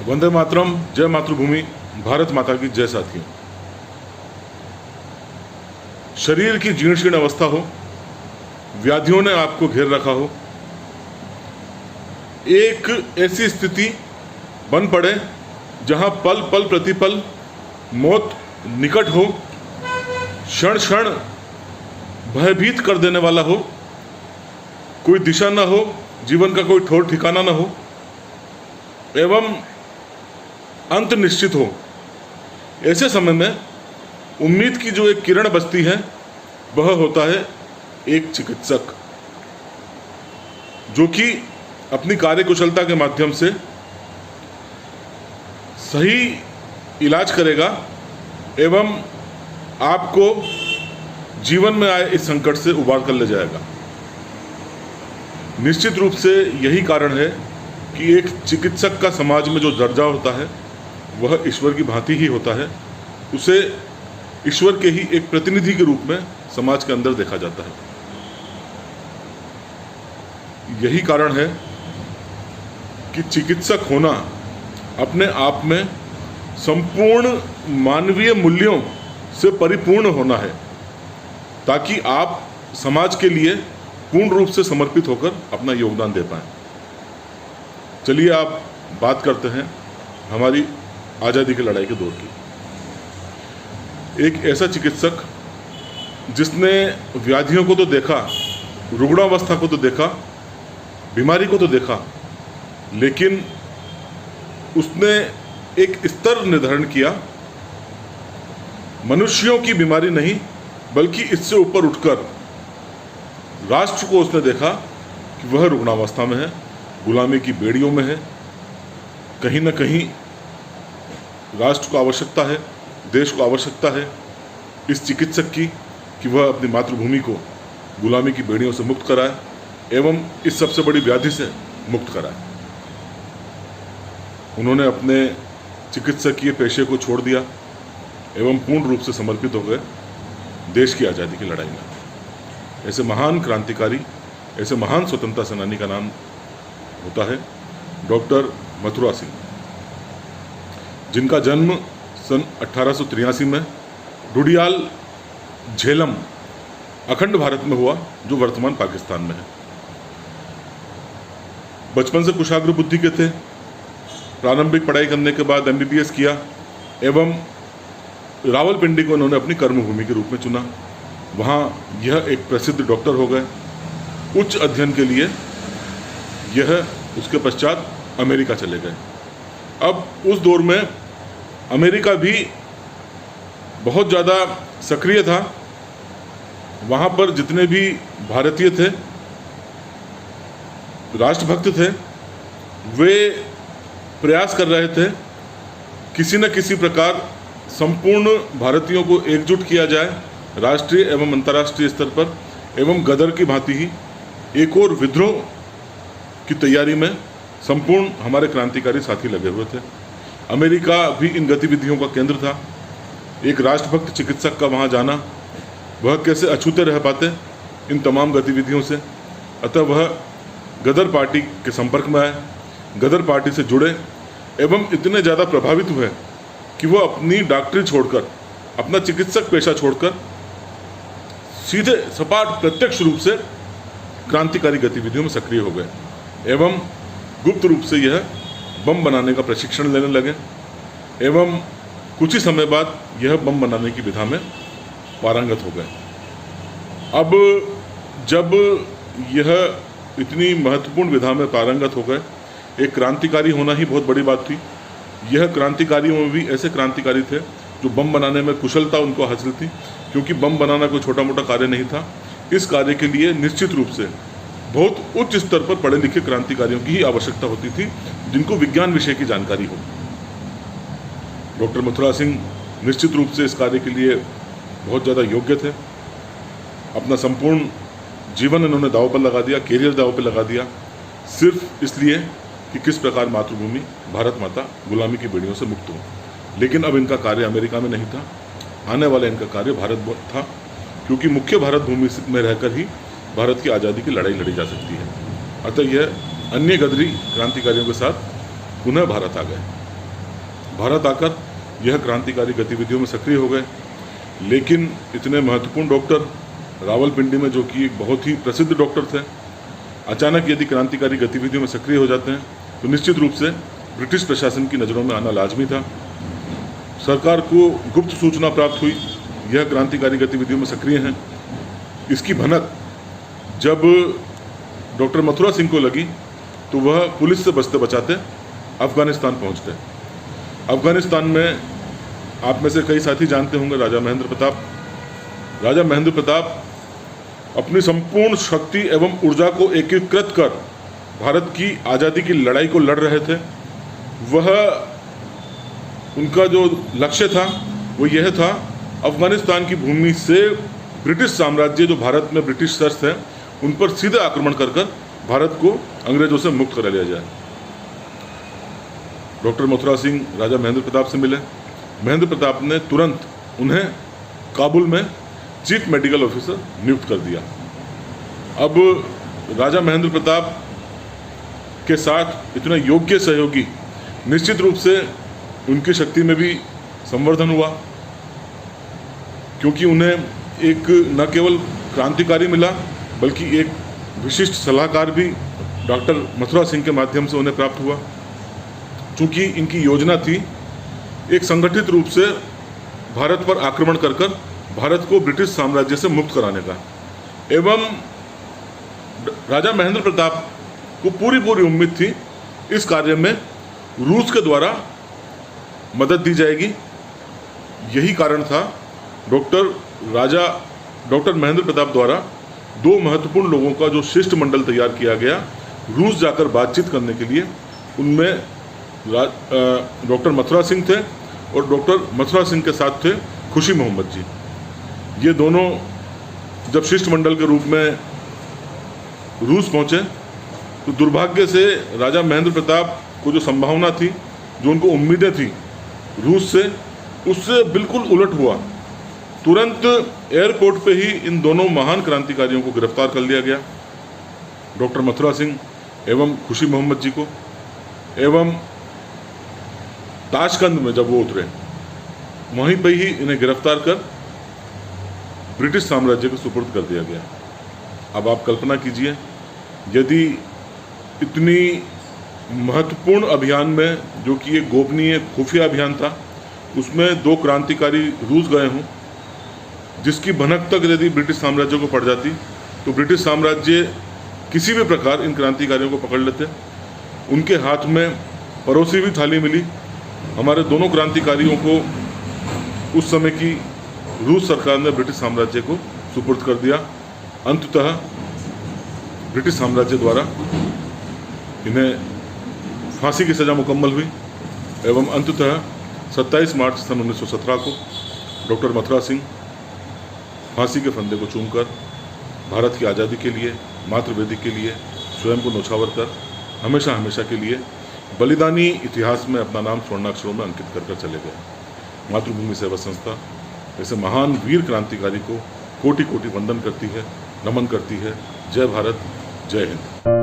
वंदे मातरम, जय मातृभूमि, भारत माता की जय। साथियों, शरीर की जीर्ण शीर्ण अवस्था हो, व्याधियों ने आपको घेर रखा हो, एक ऐसी स्थिति बन पड़े जहां पल पल प्रतिपल मौत निकट हो, क्षण क्षण भयभीत कर देने वाला हो, कोई दिशा न हो, जीवन का कोई ठौर ठिकाना न हो एवं अंत निश्चित हो, ऐसे समय में उम्मीद की जो एक किरण बचती है वह होता है एक चिकित्सक, जो कि अपनी कार्यकुशलता के माध्यम से सही इलाज करेगा एवं आपको जीवन में आए इस संकट से उबार कर ले जाएगा। निश्चित रूप से यही कारण है कि एक चिकित्सक का समाज में जो दर्जा होता है वह ईश्वर की भांति ही होता है। उसे ईश्वर के ही एक प्रतिनिधि के रूप में समाज के अंदर देखा जाता है। यही कारण है कि चिकित्सक होना अपने आप में संपूर्ण मानवीय मूल्यों से परिपूर्ण होना है, ताकि आप समाज के लिए पूर्ण रूप से समर्पित होकर अपना योगदान दे पाएं। चलिए आप बात करते हैं हमारी आज़ादी की लड़ाई के दौर की। एक ऐसा चिकित्सक जिसने व्याधियों को तो देखा, रुग्णावस्था को तो देखा, बीमारी को तो देखा, लेकिन उसने एक स्तर निर्धारण किया, मनुष्यों की बीमारी नहीं बल्कि इससे ऊपर उठकर राष्ट्र को उसने देखा कि वह रुग्णावस्था में है, गुलामी की बेड़ियों में है। कहीं ना कहीं राष्ट्र को आवश्यकता है, देश को आवश्यकता है इस चिकित्सक की कि वह अपनी मातृभूमि को गुलामी की बेड़ियों से मुक्त कराए एवं इस सबसे बड़ी व्याधि से मुक्त कराए। उन्होंने अपने चिकित्सकीय पेशे को छोड़ दिया एवं पूर्ण रूप से समर्पित हो गए देश की आज़ादी की लड़ाई में। ऐसे महान क्रांतिकारी, ऐसे महान स्वतंत्रता सेनानी का नाम होता है डॉक्टर मथुरा सिंह, जिनका जन्म सन 1883 में ढूढ़ियाल, झेलम, अखंड भारत में हुआ, जो वर्तमान पाकिस्तान में है। बचपन से कुशाग्र बुद्धि के थे। प्रारंभिक पढ़ाई करने के बाद MBBS किया एवं रावलपिंडी को उन्होंने अपनी कर्मभूमि के रूप में चुना। वहाँ यह एक प्रसिद्ध डॉक्टर हो गए। उच्च अध्ययन के लिए यह उसके पश्चात अमेरिका चले गए। अब उस दौर में अमेरिका भी बहुत ज़्यादा सक्रिय था। वहाँ पर जितने भी भारतीय थे, राष्ट्रभक्त थे, वे प्रयास कर रहे थे किसी न किसी प्रकार संपूर्ण भारतीयों को एकजुट किया जाए राष्ट्रीय एवं अंतर्राष्ट्रीय स्तर पर, एवं गदर की भांति ही एक और विद्रोह की तैयारी में संपूर्ण हमारे क्रांतिकारी साथी लगे हुए थे। अमेरिका भी इन गतिविधियों का केंद्र था। एक राष्ट्रभक्त चिकित्सक का वहाँ जाना, वह कैसे अछूते रह पाते इन तमाम गतिविधियों से। अतः वह गदर पार्टी के संपर्क में आए, गदर पार्टी से जुड़े एवं इतने ज़्यादा प्रभावित हुए कि वो अपनी डॉक्टरी छोड़कर, अपना चिकित्सक पेशा छोड़कर सीधे सपाट प्रत्यक्ष रूप से क्रांतिकारी गतिविधियों में सक्रिय हो गए एवं गुप्त रूप से यह बम बनाने का प्रशिक्षण लेने लगे एवं कुछ ही समय बाद यह बम बनाने की विधा में पारंगत हो गए। अब जब यह इतनी महत्वपूर्ण विधा में पारंगत हो गए, एक क्रांतिकारी होना ही बहुत बड़ी बात थी। यह क्रांतिकारियों में भी ऐसे क्रांतिकारी थे जो बम बनाने में कुशलता उनको हासिल थी, क्योंकि बम बनाना कोई छोटा मोटा कार्य नहीं था। इस कार्य के लिए निश्चित रूप से बहुत उच्च स्तर पर पढ़े लिखे क्रांतिकारियों की ही आवश्यकता होती थी, जिनको विज्ञान विषय की जानकारी हो। डॉक्टर मथुरा सिंह निश्चित रूप से इस कार्य के लिए बहुत ज़्यादा योग्य थे। अपना संपूर्ण जीवन इन्होंने दांव पर लगा दिया, कैरियर दांव पर लगा दिया, सिर्फ इसलिए कि किस प्रकार मातृभूमि भारत माता गुलामी की बेड़ियों से मुक्त हो। लेकिन अब इनका कार्य अमेरिका में नहीं था, आने वाला इनका कार्य भारत था, क्योंकि मुख्य भारत भूमि में रहकर ही भारत की आज़ादी की लड़ाई लड़ी जा सकती है। अतः यह अन्य गदरी क्रांतिकारियों के साथ पुनः भारत आ गए। भारत आकर यह क्रांतिकारी गतिविधियों में सक्रिय हो गए। लेकिन इतने महत्वपूर्ण डॉक्टर रावलपिंडी में, जो कि एक बहुत ही प्रसिद्ध डॉक्टर थे, अचानक यदि क्रांतिकारी गतिविधियों में सक्रिय हो जाते हैं तो निश्चित रूप से ब्रिटिश प्रशासन की नज़रों में आना लाजमी था। सरकार को गुप्त सूचना प्राप्त हुई यह क्रांतिकारी गतिविधियों में सक्रिय हैं। इसकी भनक जब डॉक्टर मथुरा सिंह को लगी तो वह पुलिस से बचते बचाते अफगानिस्तान पहुंच गए। अफगानिस्तान में आप में से कई साथी जानते होंगे राजा महेंद्र प्रताप। राजा महेंद्र प्रताप अपनी संपूर्ण शक्ति एवं ऊर्जा को एकीकृत कर भारत की आज़ादी की लड़ाई को लड़ रहे थे। वह उनका जो लक्ष्य था वो यह था, अफगानिस्तान की भूमि से ब्रिटिश साम्राज्य, जो भारत में ब्रिटिश शर्त है, उन पर सीधे आक्रमण कर भारत को अंग्रेजों से मुक्त करा लिया जाए। डॉक्टर मथुरा सिंह राजा महेंद्र प्रताप से मिले। महेंद्र प्रताप ने तुरंत उन्हें काबुल में चीफ मेडिकल ऑफिसर नियुक्त कर दिया। अब राजा महेंद्र प्रताप के साथ इतने योग्य सहयोगी, निश्चित रूप से उनकी शक्ति में भी संवर्धन हुआ, क्योंकि उन्हें एक न केवल क्रांतिकारी मिला बल्कि एक विशिष्ट सलाहकार भी डॉक्टर मथुरा सिंह के माध्यम से उन्हें प्राप्त हुआ। चूँकि इनकी योजना थी एक संगठित रूप से भारत पर आक्रमण कर भारत को ब्रिटिश साम्राज्य से मुक्त कराने का, एवं राजा महेंद्र प्रताप को पूरी उम्मीद थी इस कार्य में रूस के द्वारा मदद दी जाएगी। यही कारण था डॉक्टर महेंद्र प्रताप द्वारा दो महत्वपूर्ण लोगों का जो शिष्टमंडल तैयार किया गया रूस जाकर बातचीत करने के लिए। उनमें डॉक्टर मथुरा सिंह थे और डॉक्टर मथुरा सिंह के साथ थे खुशी मोहम्मद जी। ये दोनों जब शिष्टमंडल के रूप में रूस पहुंचे तो दुर्भाग्य से राजा महेंद्र प्रताप को जो संभावना थी, जो उनको उम्मीदें थी रूस से, उससे बिल्कुल उलट हुआ। तुरंत एयरपोर्ट पे ही इन दोनों महान क्रांतिकारियों को गिरफ्तार कर लिया गया, डॉक्टर मथुरा सिंह एवं खुशी मोहम्मद जी को। एवं ताशकंद में जब वो उतरे, वहीं पर ही इन्हें गिरफ्तार कर ब्रिटिश साम्राज्य को सुपुर्द कर दिया गया। अब आप कल्पना कीजिए, यदि इतनी महत्वपूर्ण अभियान में, जो कि एक गोपनीय खुफिया अभियान था, उसमें दो क्रांतिकारी रूस गए हों, जिसकी भनक तक यदि ब्रिटिश साम्राज्य को पड़ जाती तो ब्रिटिश साम्राज्य किसी भी प्रकार इन क्रांतिकारियों को पकड़ लेते। उनके हाथ में परोसी हुई थाली मिली। हमारे दोनों क्रांतिकारियों को उस समय की रूस सरकार ने ब्रिटिश साम्राज्य को सुपुर्द कर दिया। अंततः ब्रिटिश साम्राज्य द्वारा इन्हें फांसी की सज़ा मुकम्मल हुई एवं अंततः 27 मार्च सन 1917 को डॉक्टर मथुरा सिंह फांसी के फंदे को चूमकर भारत की आज़ादी के लिए, मातृवेदी के लिए स्वयं को न्यौछावर कर हमेशा हमेशा के लिए बलिदानी इतिहास में अपना नाम स्वर्णाक्षरों में अंकित कर चले गए। मातृभूमि सेवा संस्था ऐसे महान वीर क्रांतिकारी को कोटि कोटि वंदन करती है, नमन करती है। जय भारत, जय हिंद।